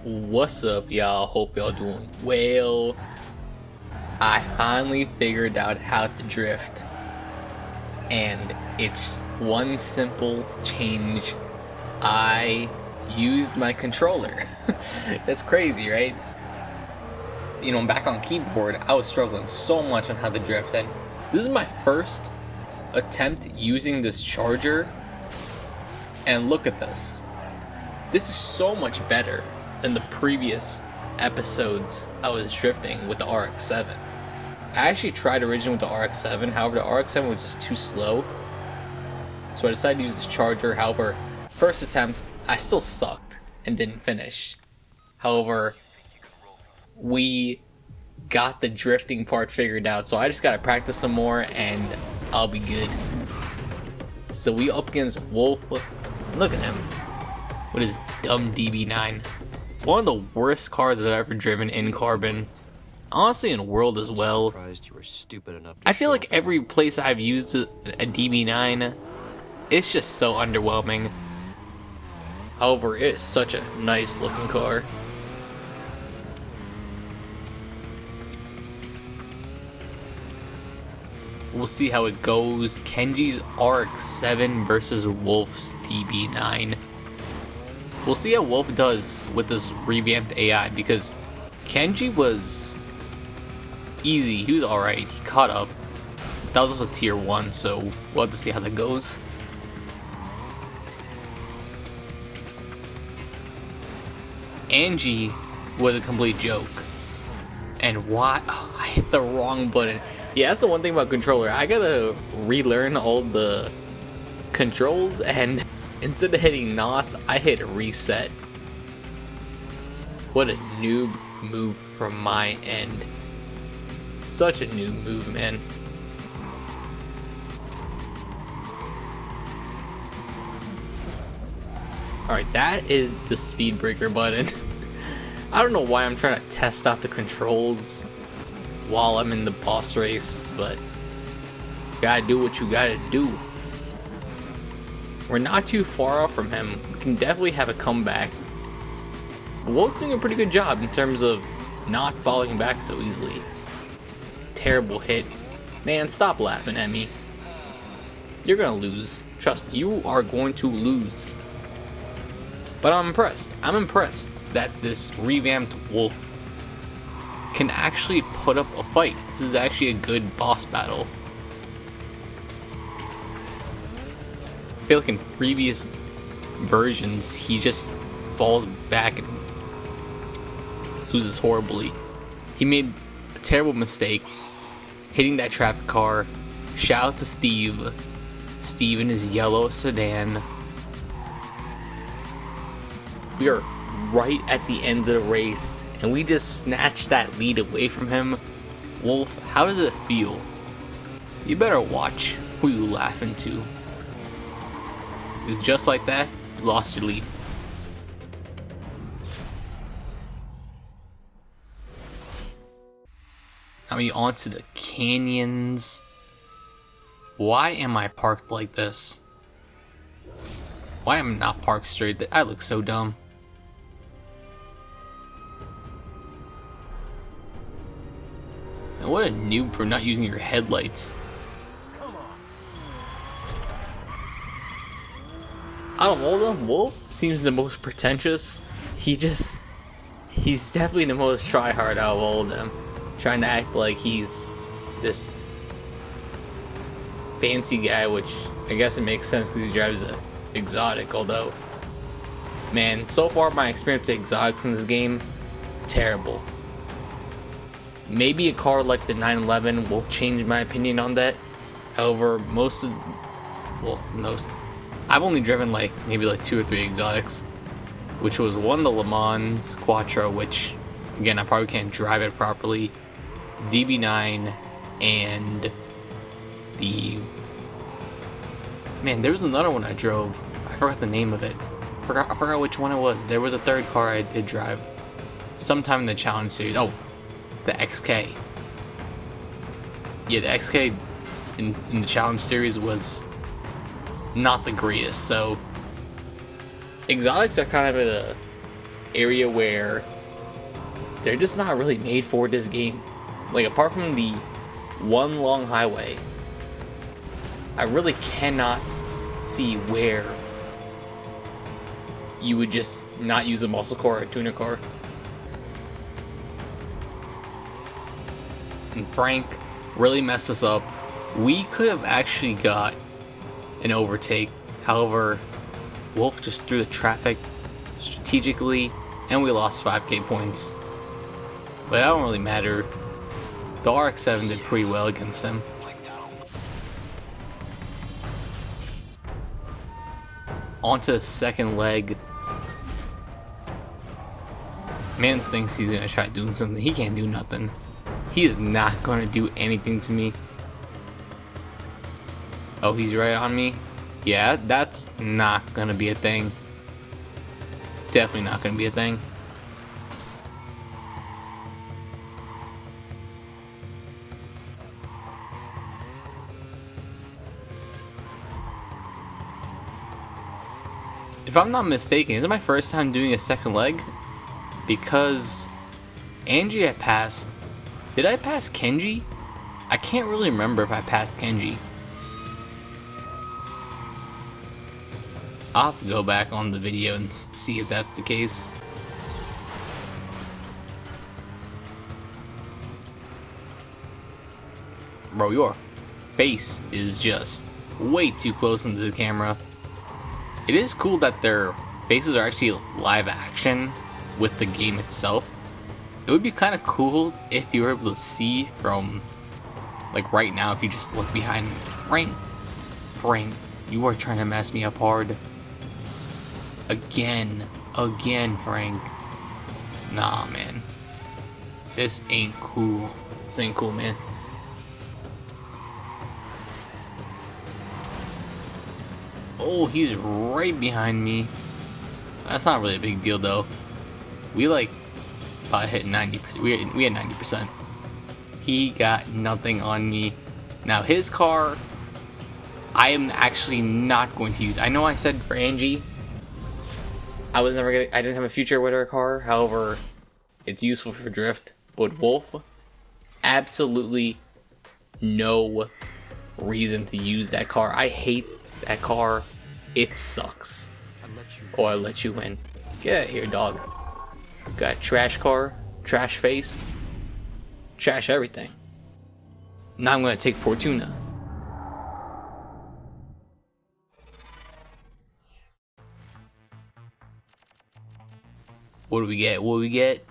What's up, y'all? Hope y'all doing well. I finally figured out how to drift, and it's one simple change. I used my controller. That's crazy, right? You know, back on keyboard, I was struggling so much on how to drift, and this is my first attempt using this charger, and look at this. This is so much better than the previous episodes I was drifting with the RX-7. I actually tried originally with the RX-7, however the RX-7 was just too slow. So I decided to use this charger. However, first attempt, I still sucked and didn't finish. However, we got the drifting part figured out, so I just gotta practice some more and I'll be good. So we up against Wolf. Look at him with his dumb DB9. One of the worst cars I've ever driven in Carbon. Honestly, in World as well. I feel like every place I've used a DB9, it's just so underwhelming. However, it is such a nice looking car. We'll see how it goes. Kenji's RX-7 versus Wolf's DB9. We'll see how Wolf does with this revamped AI, because Kenji was easy. He was alright. He caught up. That was also tier 1, so we'll have to see how that goes. Angie was a complete joke. And why? Oh, I hit the wrong button. Yeah, that's the one thing about controller. I gotta relearn all the controls, and instead of hitting NOS, I hit reset. What a noob move from my end. Such a noob move, man. Alright, that is the speed breaker button. I don't know why I'm trying to test out the controls while I'm in the boss race, but you gotta do what you gotta do. We're not too far off from him. We can definitely have a comeback. Wolf's doing a pretty good job in terms of not falling back so easily. Terrible hit. Man, stop laughing at me. You're gonna lose. Trust me, you are going to lose. But I'm impressed. I'm impressed that this revamped Wolf can actually put up a fight. This is actually a good boss battle. I feel like in previous versions, he just falls back and loses horribly. He made a terrible mistake hitting that traffic car. Shout out to Steve. Steve in his yellow sedan. We are right at the end of the race, and we just snatched that lead away from him. Wolf, how does it feel? You better watch who you laugh into. Because just like that, you lost your lead. Now we on to the canyons. Why am I parked like this? Why am I not parked straight? I look so dumb. And what a noob for not using your headlights. Out of all of them, Wolf seems the most pretentious. He's definitely the most try-hard out of all of them. Trying to act like he's this fancy guy, which I guess it makes sense because he drives an exotic, although, man, so far my experience with exotics in this game, terrible. Maybe a car like the 911 will change my opinion on that. However, I've only driven maybe 2 or 3 exotics, which was one, the Le Mans Quattro, which again I probably can't drive it properly, DB9, and there was another one I drove. I forgot the name of it. I forgot which one it was. There was a third car I did drive sometime in the challenge series. Oh, the XK. Yeah, the XK in the challenge series was not the greatest, so exotics are kind of at a area where they're just not really made for this game. Like, apart from the one long highway, I really cannot see where you would just not use a muscle car or a tuner car. And Frank really messed us up. We could have actually got an overtake. However, Wolf just threw the traffic strategically, and we lost 5k points. But that don't really matter. The RX-7 did pretty well against him. Onto the second leg. Mans thinks he's gonna try doing something. He can't do nothing. He is not gonna do anything to me. Oh, he's right on me. Yeah, that's not gonna be a thing. Definitely not gonna be a thing. If I'm not mistaken, is it my first time doing a second leg? Because Angie I passed. Did I pass Kenji? I can't really remember if I passed Kenji. I'll have to go back on the video and see if that's the case. Bro, your face is just way too close into the camera. It is cool that their faces are actually live action with the game itself. It would be kind of cool if you were able to see from, like, right now, if you just look behind me. Frank, you are trying to mess me up hard. Again, Frank. Nah, man. This ain't cool. This ain't cool, man. Oh, he's right behind me. That's not really a big deal, though. We, like, probably hit 90%. We had 90%. He got nothing on me. Now, his car, I am actually not going to use. I know I said for Angie, I didn't have a future with her car. However, it's useful for drift. But Wolf, absolutely no reason to use that car. I hate that car. It sucks. Oh, I let you in. Get out of here, dog. Got trash car, trash face, trash everything. Now I'm gonna take Fortuna. What do we get? What do we get?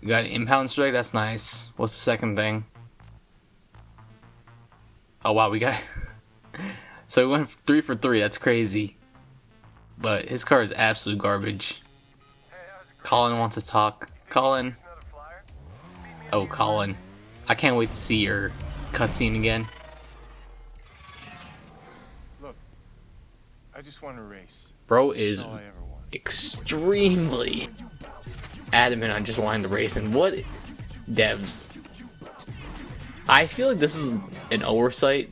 We got an impound strike. That's nice. What's the second thing? Oh wow, we got. So we went 3 for 3. That's crazy. But his car is absolute garbage. Colin wants to talk. Colin. Oh, Colin. I can't wait to see your cutscene again. Look, I just want to race. Bro is extremely adamant on just wanting to race. And what devs? I feel like this is an oversight.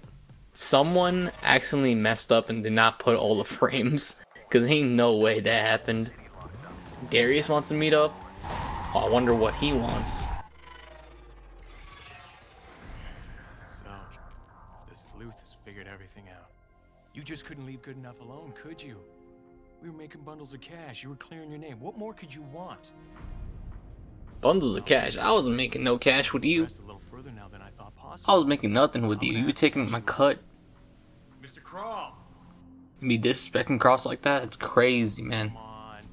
Someone accidentally messed up and did not put all the frames. Because ain't no way that happened. Darius wants to meet up. Oh, I wonder what he wants. So, the sleuth has figured everything out. You just couldn't leave good enough alone, could you? We were making bundles of cash. You were clearing your name. What more could you want? Bundles of cash? I wasn't making no cash with you. I was making nothing with you. You were taking my cut. Mr. Crawl. Me disrespecting Cross like that? It's crazy, man. Come on.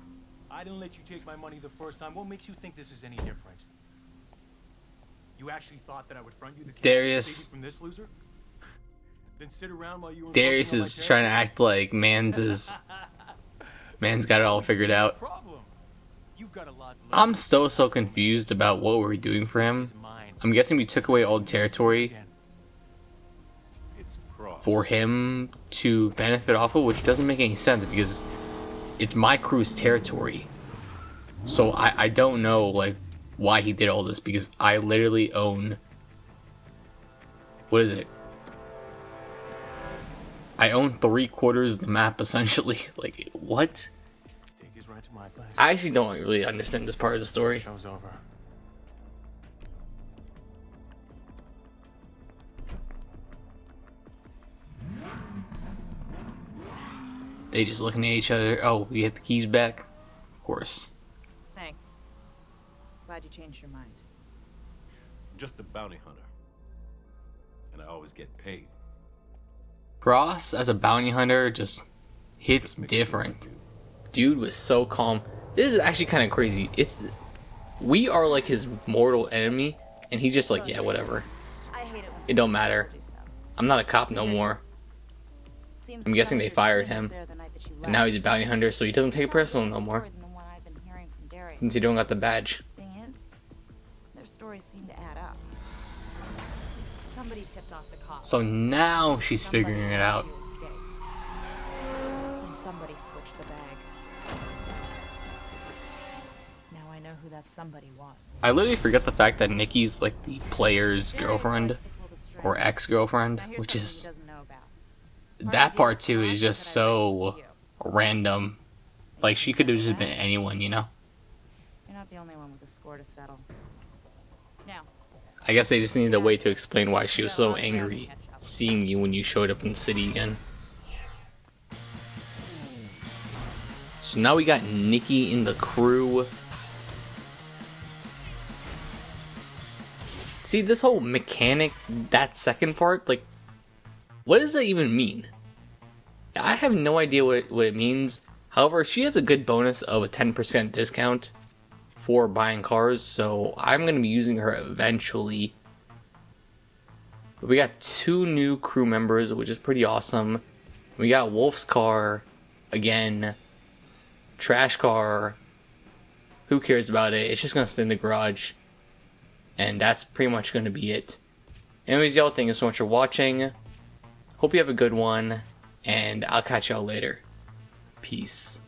I didn't let you take my money the first time. What makes you think this is any different? You actually thought that I would front you the Darius. From this loser? Then sit around while you were Darius is trying to act like Man's got it all figured out. I'm still so confused about what we're doing for him. I'm guessing we took away all the territory for him to benefit off of, which doesn't make any sense because it's my crew's territory. So I don't know like why he did all this, because I literally own, what is it? I own 3/4 of the map essentially. Like, what? Take his right to my place. I actually don't really understand this part of the story. Show's over. They just looking at each other. Oh, we get the keys back? Of course. Thanks. Glad you changed your mind. I'm just a bounty hunter. And I always get paid. Cross as a bounty hunter just hits different. Dude was so calm. This is actually kind of crazy. We are like his mortal enemy, and he's just like, yeah, whatever. I hate it when It don't people matter. told you so. I'm not a cop no more. Seems I'm like guessing some they of your fired team was him, there the night that you and now he's a left. bounty hunter, so he doesn't take it Tell a personal different no more, story than the one I've been hearing from Darius. since he don't got the badge. Thing is, their stories seem to add up. Somebody tipped off the cops. So now she's Somebody figuring it helped out. you escape. And somebody switched the bag. Now I know who that somebody was. I literally forget the fact that Nikki's like the player's Darius girlfriend likes to pull the strings. or ex-girlfriend, Now here's which something he is doesn't know about. that part Part too of the is deal just was that I raised so you. random. Like she could have just been anyone, you know. You're not the only one with a score to settle. Now, I guess they just needed a way to explain why she was so angry seeing you when you showed up in the city again. So now we got Nikki in the crew. See, this whole mechanic, that second part, like, what does that even mean? I have no idea what it means. However, she has a good bonus of a 10% discount for buying cars, so I'm going to be using her eventually. But we got 2 new crew members, which is pretty awesome. We got Wolf's car, again, trash car, who cares about it, it's just going to stay in the garage. And that's pretty much going to be it. Anyways, y'all, thank you so much for watching. Hope you have a good one, and I'll catch y'all later. Peace.